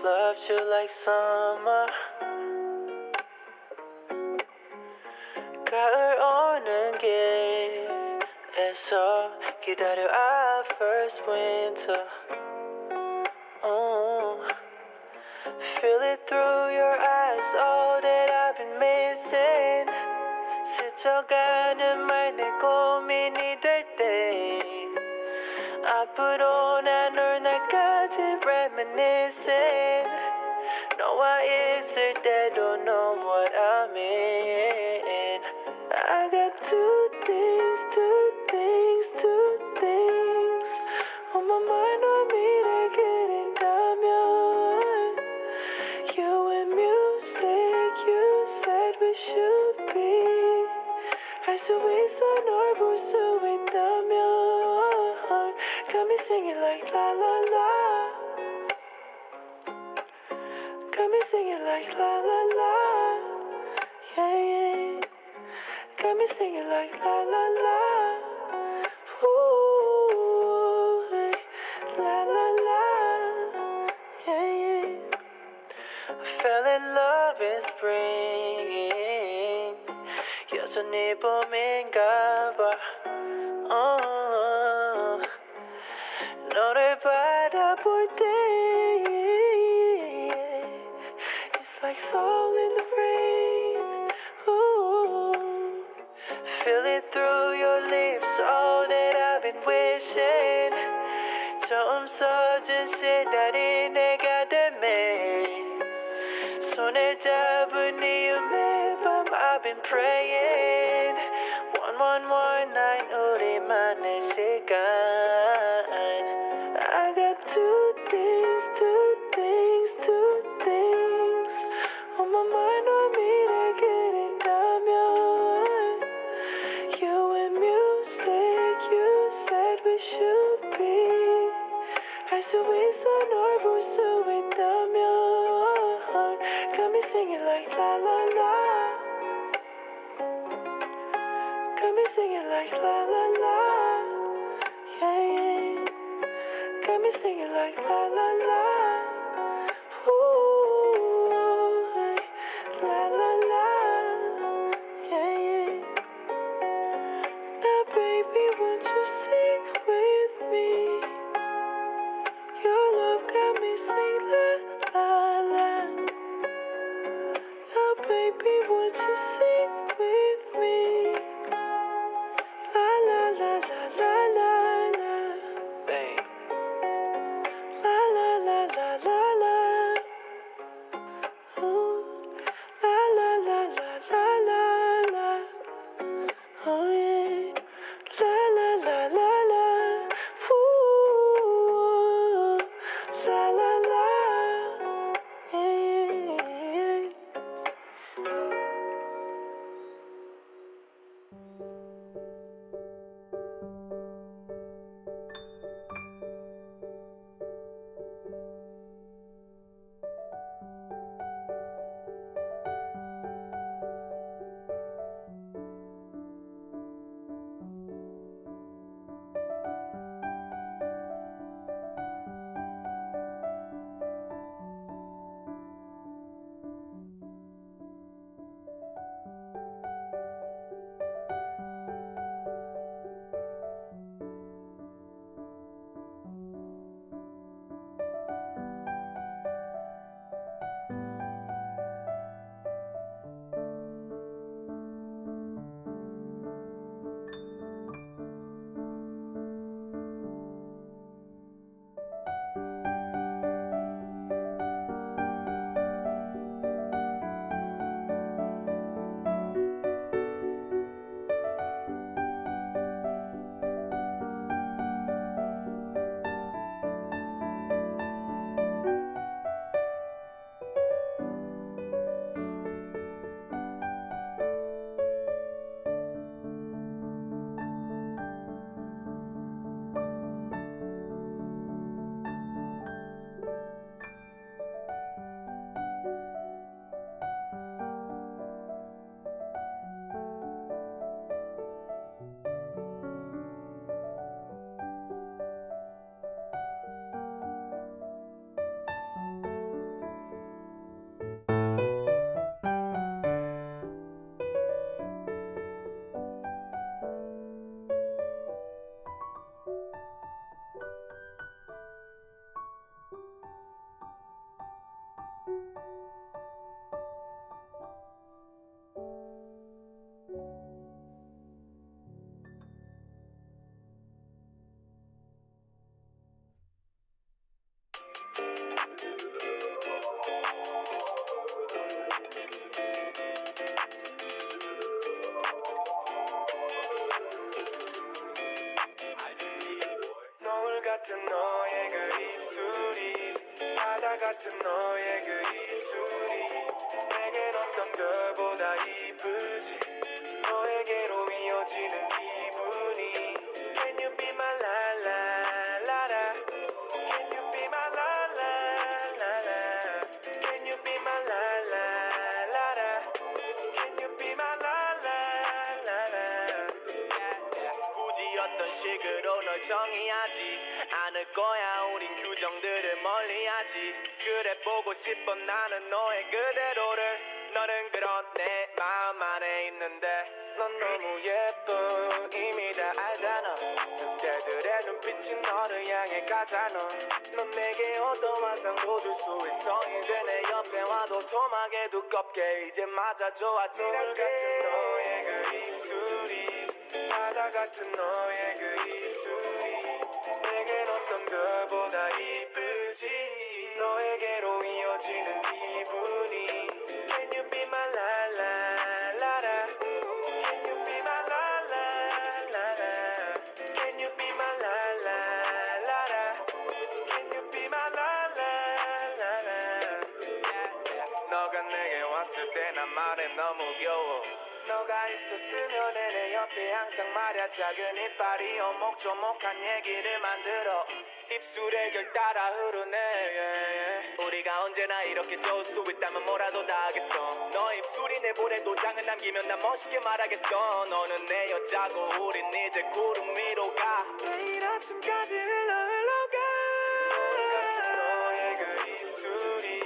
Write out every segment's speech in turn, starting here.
loved you like summer. 가을 오는 길에서 기다려 our first winter. Feel it through your eyes, all that I've been missing. 스쳐가는 말 내 고민이 될 때 앞으로 나눌 날까지 reminiscing. 너와 있을 때 don't know what I mean. I got two things on my mind. 너 미래길인다면 you and music, you said we should be. 할 수 있어 널 볼 수 있다면. Got me singing like la la la. Got me singing like la la la. Yeah, yeah. Got me singing like la la la. Ooh, la la la. Yeah, yeah. I fell in love in spring. 여전히 봄인가 봐. 너를 바라볼 때 it's like song in the rain. Ooh. Feel it through your lips, all that I've been wishing. 처음 써진 시달이 내가 되매 손을 잡은 이유 매밤 I've been praying. one night 우리만의 시간. I got two things on my mind. 너 미래길인다면 you and music, you said we should be. 할 수 있어 널 볼 수 있다면. Got me singing like la la la. 바다 같은 너의 그 입술이 내겐 어떤 별보다 이쁘지 너에게로 이어지는 기분이 Can you be my la la la la Can you be my la la la la Can you be my la la la la Can you be my la la la la 굳이 어떤 식으로 널 정의하지 않을 거야 우린 규정들을 멀리하지 그래 보고 싶어 나는 너의 그대로를 너는 그런 내 마음 안에 있는데 넌 너무 예뻐 이미 다 알잖아 그대들의 눈빛이 너를 향해 가잖아 넌 내게 어떤 환상도 줄 수 있어 이제 내 옆에 와도 토막에 두껍게 이제 맞아줘 아찔하게 같은 너의 그 입술이 바다 같은 너의 그 입술이 내겐 어떤 별보다 이쁘지 너에게로 이어지는 기분이 Can you be my la la la la Can you be my la la la la Can you be my la la la la Can you be my la la la la 너가 내게 왔을 때 난 말해 너무 겨워 너가 있었으면 내 옆에 항상 말야 작은 이빨이 오목조목한 얘기를 만들어 입술에 결 따라 흐르네 우리가 언제나 이렇게 좋을 수 있다면 뭐라도 다 하겠어 너 입술이 내 볼에 도장을 남기면 난 멋있게 말하겠어 너는 내 여자고 우린 이제 구름 위로 가 내일 아침까지 흘러가 같은 너의 그 입술이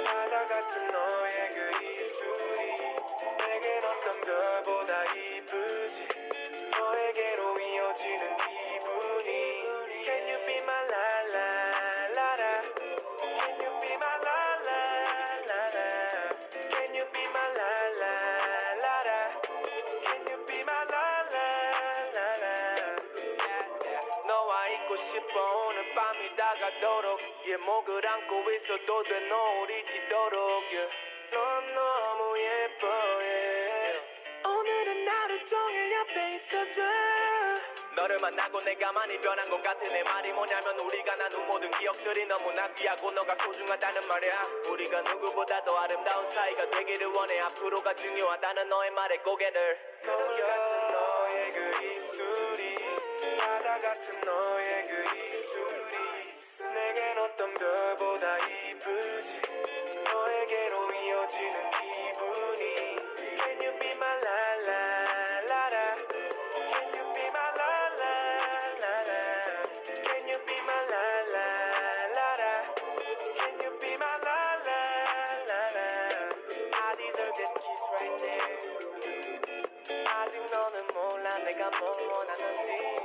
바다 같은 너의 그 입술이 내겐 어떤 별보다 이쁘지 너에게로 이어지는 기분이 Can you be my la la la la Can you be my la la la la Can you be my la la la la Can you be my la la la la 너와 있고 싶어 오늘 밤이 다가도록 목을 안고 있어도 돼 너 우리 지도록 넌 너무 예뻐 오늘은 나를 종일 옆에 있어줘 너를 만나고 내가 많이 변한 것 같아 내 말이 뭐냐면 우리가 나눈 모든 기억들이 너무나 귀하고 너가 소중하다는 말이야 우리가 누구보다 더 아름다운 사이가 되기를 원해 앞으로가 중요하다는 너의 말에 고개를 거울 같은 너의 그 입술이 바다 같은 너의 그 입술이 내겐 어떤 별보다 이쁘지 너에게로 이어지는 기분이 Can you be my la la la la Can you be my la la la la Can you be my la la la la Can you be my la la la la I deserve that kiss right there 아직 너는 몰라 내가 뭘 원하는지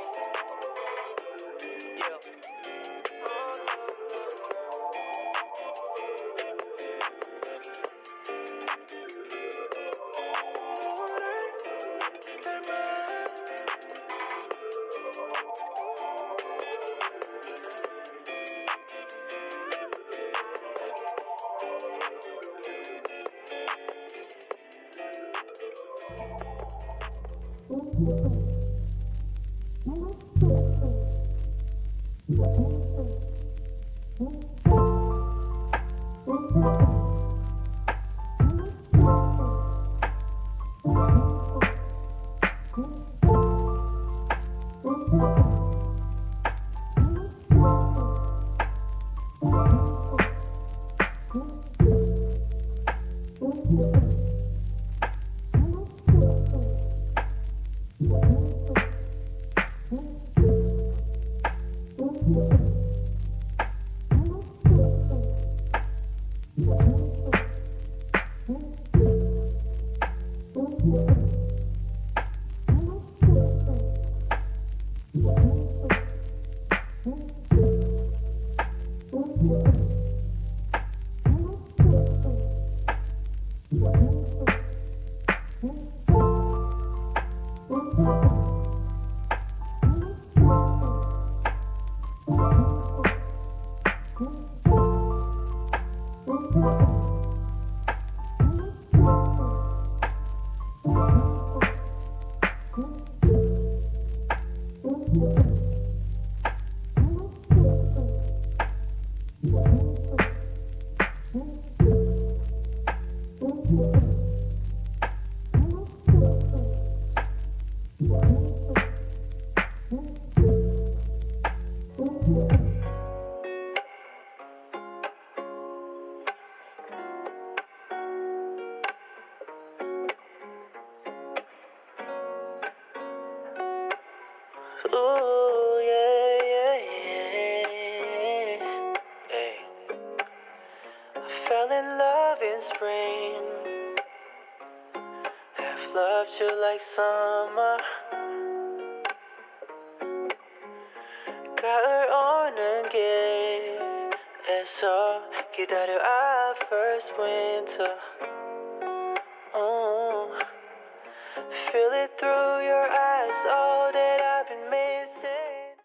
Ooh, yeah, yeah, yeah. Hey. I fell in love in spring. Have loved you like summer. Got her on again. 애써 기다려 our first winter. Feel it through your eyes.